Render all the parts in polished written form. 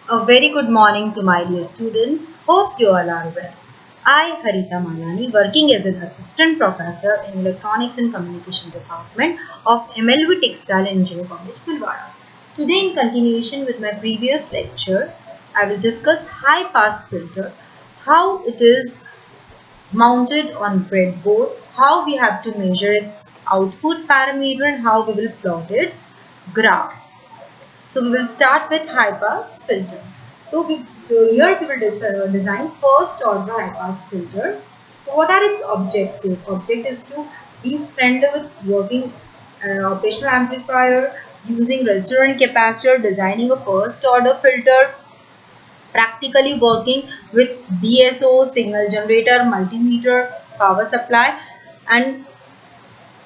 A very good morning to my dear students. Hope you all are well. I, Harita Malani, working as an assistant professor in Electronics and Communication Department of MLV Textile and Engineering College, Bhilwara. Today, in continuation with my previous lecture, I will discuss high pass filter, how it is mounted on breadboard, how we have to measure its output parameter and how we will plot its graph. So we will start with high pass filter. Here we will design first order high pass filter. So what are its objective? Object is to be friendly with working operational amplifier, using resistor and capacitor, designing a first order filter, practically working with DSO, signal generator, multimeter, power supply, and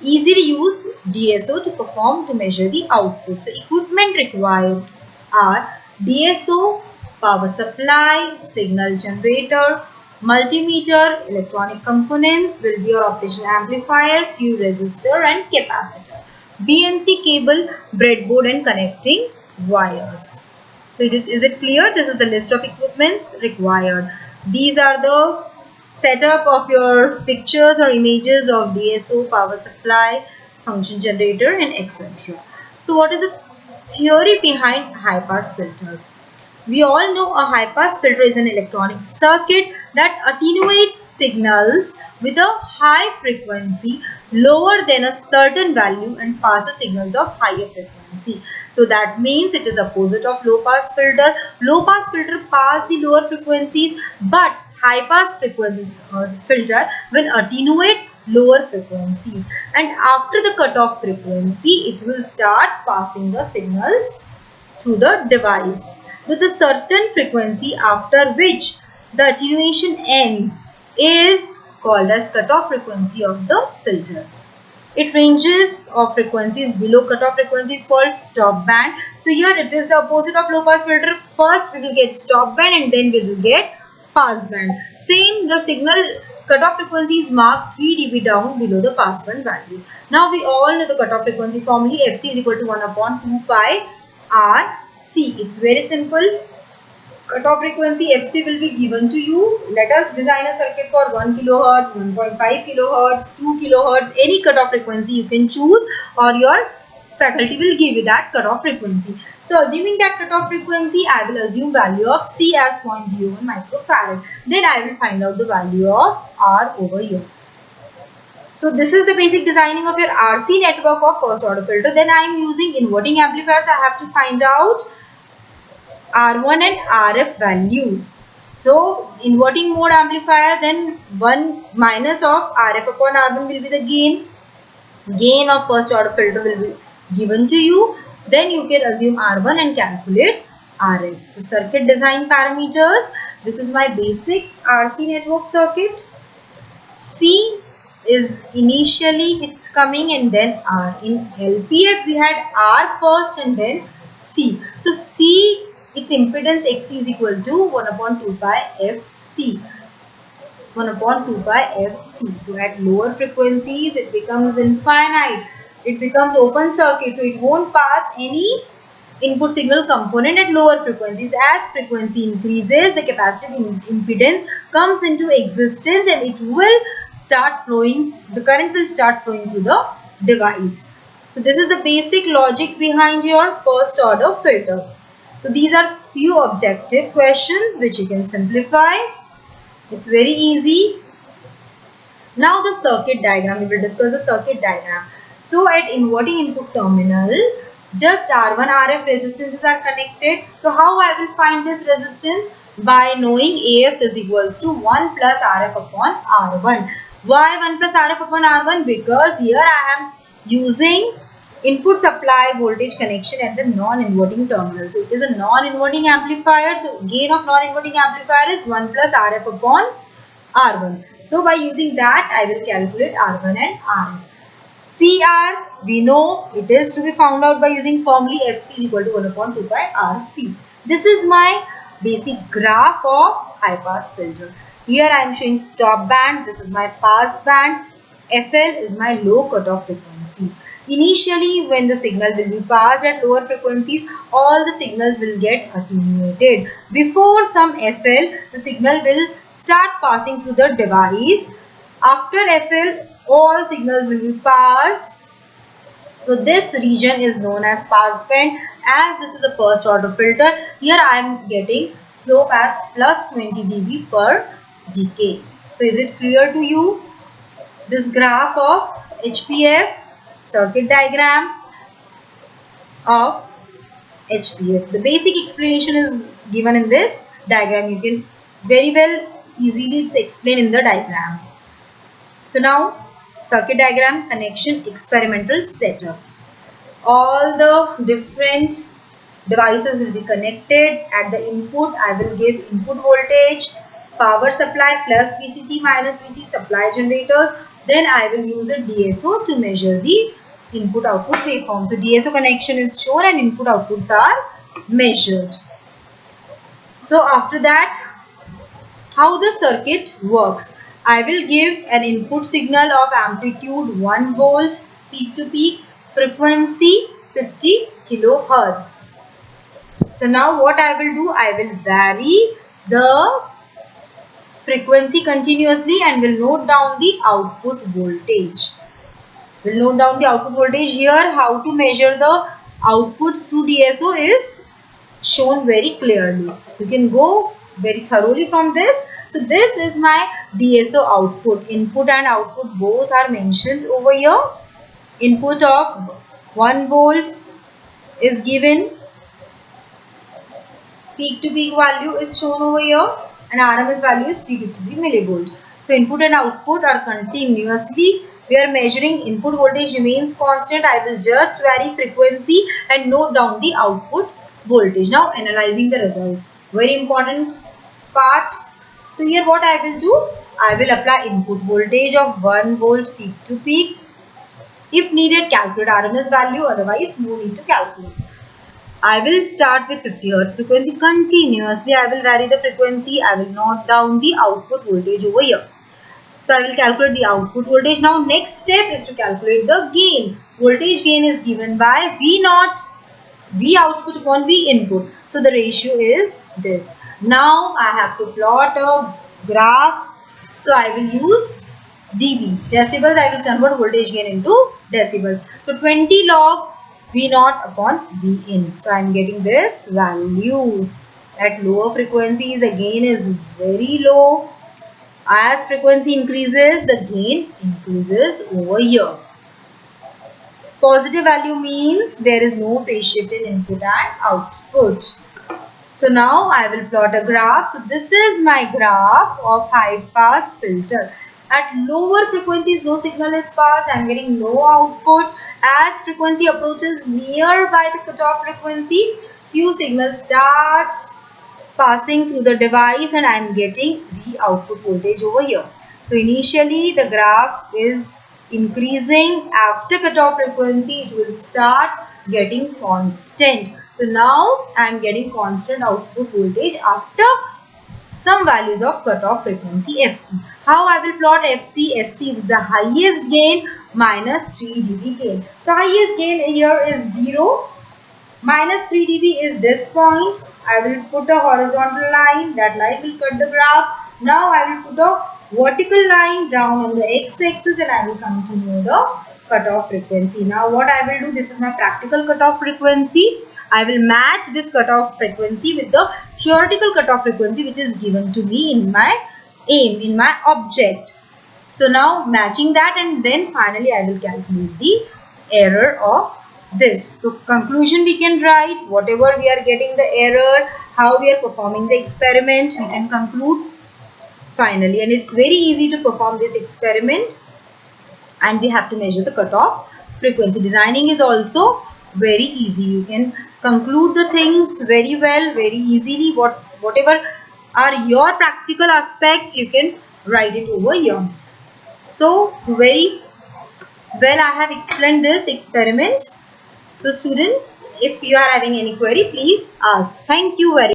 easily use DSO to perform to measure the output. So equipment required are DSO, power supply, signal generator, multimeter, electronic components will be your operational amplifier, few resistor and capacitor, BNC cable, breadboard and connecting wires. So is it clear? This is the list of equipments required. These are the setup of your pictures or images of DSO, power supply, function generator and etc. So what is the theory behind high pass filter? We all know a high pass filter is an electronic circuit that attenuates signals with a high frequency lower than a certain value and passes signals of higher frequency. So that means it is opposite of low pass filter. Low pass filter pass the lower frequencies, but high pass filter will attenuate lower frequencies, and after the cutoff frequency it will start passing the signals through the device with a certain frequency after which the attenuation ends is called as cutoff frequency of the filter. It ranges of frequencies below cutoff frequency is called stop band. So here it is the opposite of low pass filter. First we will get stop band and then we will get pass band. Same, the signal cutoff frequency is marked 3 dB down below the pass band values. Now we all know the cutoff frequency formula. Fc is equal to 1 upon 2 pi RC. It's very simple. Cutoff frequency Fc will be given to you. Let us design a circuit for 1 kilohertz, 1.5 kilohertz, 2 kilohertz, any cutoff frequency you can choose, or your faculty will give you that cutoff frequency. So assuming that cutoff frequency, I will assume value of C as 0.01 microfarad. Then I will find out the value of R over here. So this is the basic designing of your RC network of first order filter. Then I am using inverting amplifiers. I have to find out R1 and RF values. So inverting mode amplifier, then 1 minus of RF upon R1 will be the gain. Gain of first order filter will be given to you. Then you can assume R1 and calculate RF. So circuit design parameters. This is my basic RC network circuit. C is initially it's coming and then R. In LPF we had R first and then C. So C, its impedance XC is equal to 1 upon 2 pi FC. 1 upon 2 pi FC. So at lower frequencies it becomes infinite. It becomes open circuit. So it won't pass any input signal component at lower frequencies. As frequency increases, the capacitive impedance comes into existence and it will start flowing, the current will start flowing through the device. So this is the basic logic behind your first order filter. So these are few objective questions which you can simplify. It's very easy. Now the circuit diagram, we will discuss the circuit diagram. So at inverting input terminal, just R1 RF resistances are connected. So how I will find this resistance? By knowing AF is equals to 1 plus RF upon R1. Why 1 plus RF upon R1? Because here I am using input supply voltage connection at the non-inverting terminal. So it is a non-inverting amplifier. So gain of non-inverting amplifier is 1 plus RF upon R1. So by using that I will calculate R1 and RF. CR, we know it is to be found out by using formula FC is equal to 1 upon 2 pi RC. This is my basic graph of high pass filter. Here I am showing stop band. This is my pass band. FL is my low cutoff frequency. Initially, when the signal will be passed at lower frequencies, all the signals will get attenuated. Before some FL, the signal will start passing through the device. After FL, all signals will be passed. So this region is known as pass band. As this is a first order filter, here I am getting slope as plus 20 dB per decade. So is it clear to you? This graph of HPF, circuit diagram of HPF. The basic explanation is given in this diagram. You can very well easily explain in the diagram. So now circuit diagram, connection, experimental setup. All the different devices will be connected. At the input, I will give input voltage, power supply plus VCC minus VC supply generators. Then I will use a DSO to measure the input output waveform. So DSO connection is shown and input outputs are measured. So after that, how the circuit works. I will give an input signal of amplitude 1 volt, peak to peak, frequency 50 kilohertz. So now what I will do, I will vary the frequency continuously and will note down the output voltage. We'll note down the output voltage here. How to measure the outputs through DSO is shown very clearly. You can go very thoroughly from this. So this is my DSO output. Input and output both are mentioned over here. Input of 1 volt is given. Peak to peak value is shown over here and RMS value is 353 millivolt. So input and output are continuously. We are measuring input voltage remains constant. I will just vary frequency and note down the output voltage. Now analyzing the result. Very important part. So here what I will do, I will apply input voltage of 1 volt peak to peak. If needed, calculate RMS value, otherwise no need to calculate. I will start with 50 Hz frequency. Continuously I will vary the frequency. I will note down the output voltage over here. So I will calculate the output voltage. Now next step is to calculate the gain. Voltage gain is given by V naught, V output upon V input. So the ratio is this. Now I have to plot a graph. So I will use dB. Decibels, I will convert voltage gain into decibels. So 20 log V naught upon V in. So I am getting this values. At lower frequencies the gain is very low. As frequency increases, the gain increases over here. Positive value means there is no phase shift in input and output. So now I will plot a graph. So this is my graph of high pass filter. At lower frequencies, no signal is passed. I am getting no output. As frequency approaches nearby the cutoff frequency, few signals start passing through the device and I am getting the output voltage over here. So initially the graph is increasing. After cutoff frequency it will start getting constant. So now I am getting constant output voltage after some values of cutoff frequency FC. How I will plot FC? FC is the highest gain minus 3 dB gain. So highest gain here is 0. Minus 3 dB is this point. I will put a horizontal line. That line will cut the graph. Now I will put a vertical line down on the x-axis and I will come to know the cutoff frequency. Now what I will do, this is my practical cutoff frequency. I will match this cutoff frequency with the theoretical cutoff frequency which is given to me in my aim, in my object. So now matching that and then finally I will calculate the error of this. So conclusion we can write whatever we are getting the error, how we are performing the experiment, we can conclude finally. And it's very easy to perform this experiment and we have to measure the cutoff frequency. Designing is also very easy. You can conclude the things very well, very easily. Whatever are your practical aspects, you can write it over here. So very well I have explained this experiment. So students, if you are having any query, please ask. Thank you very much.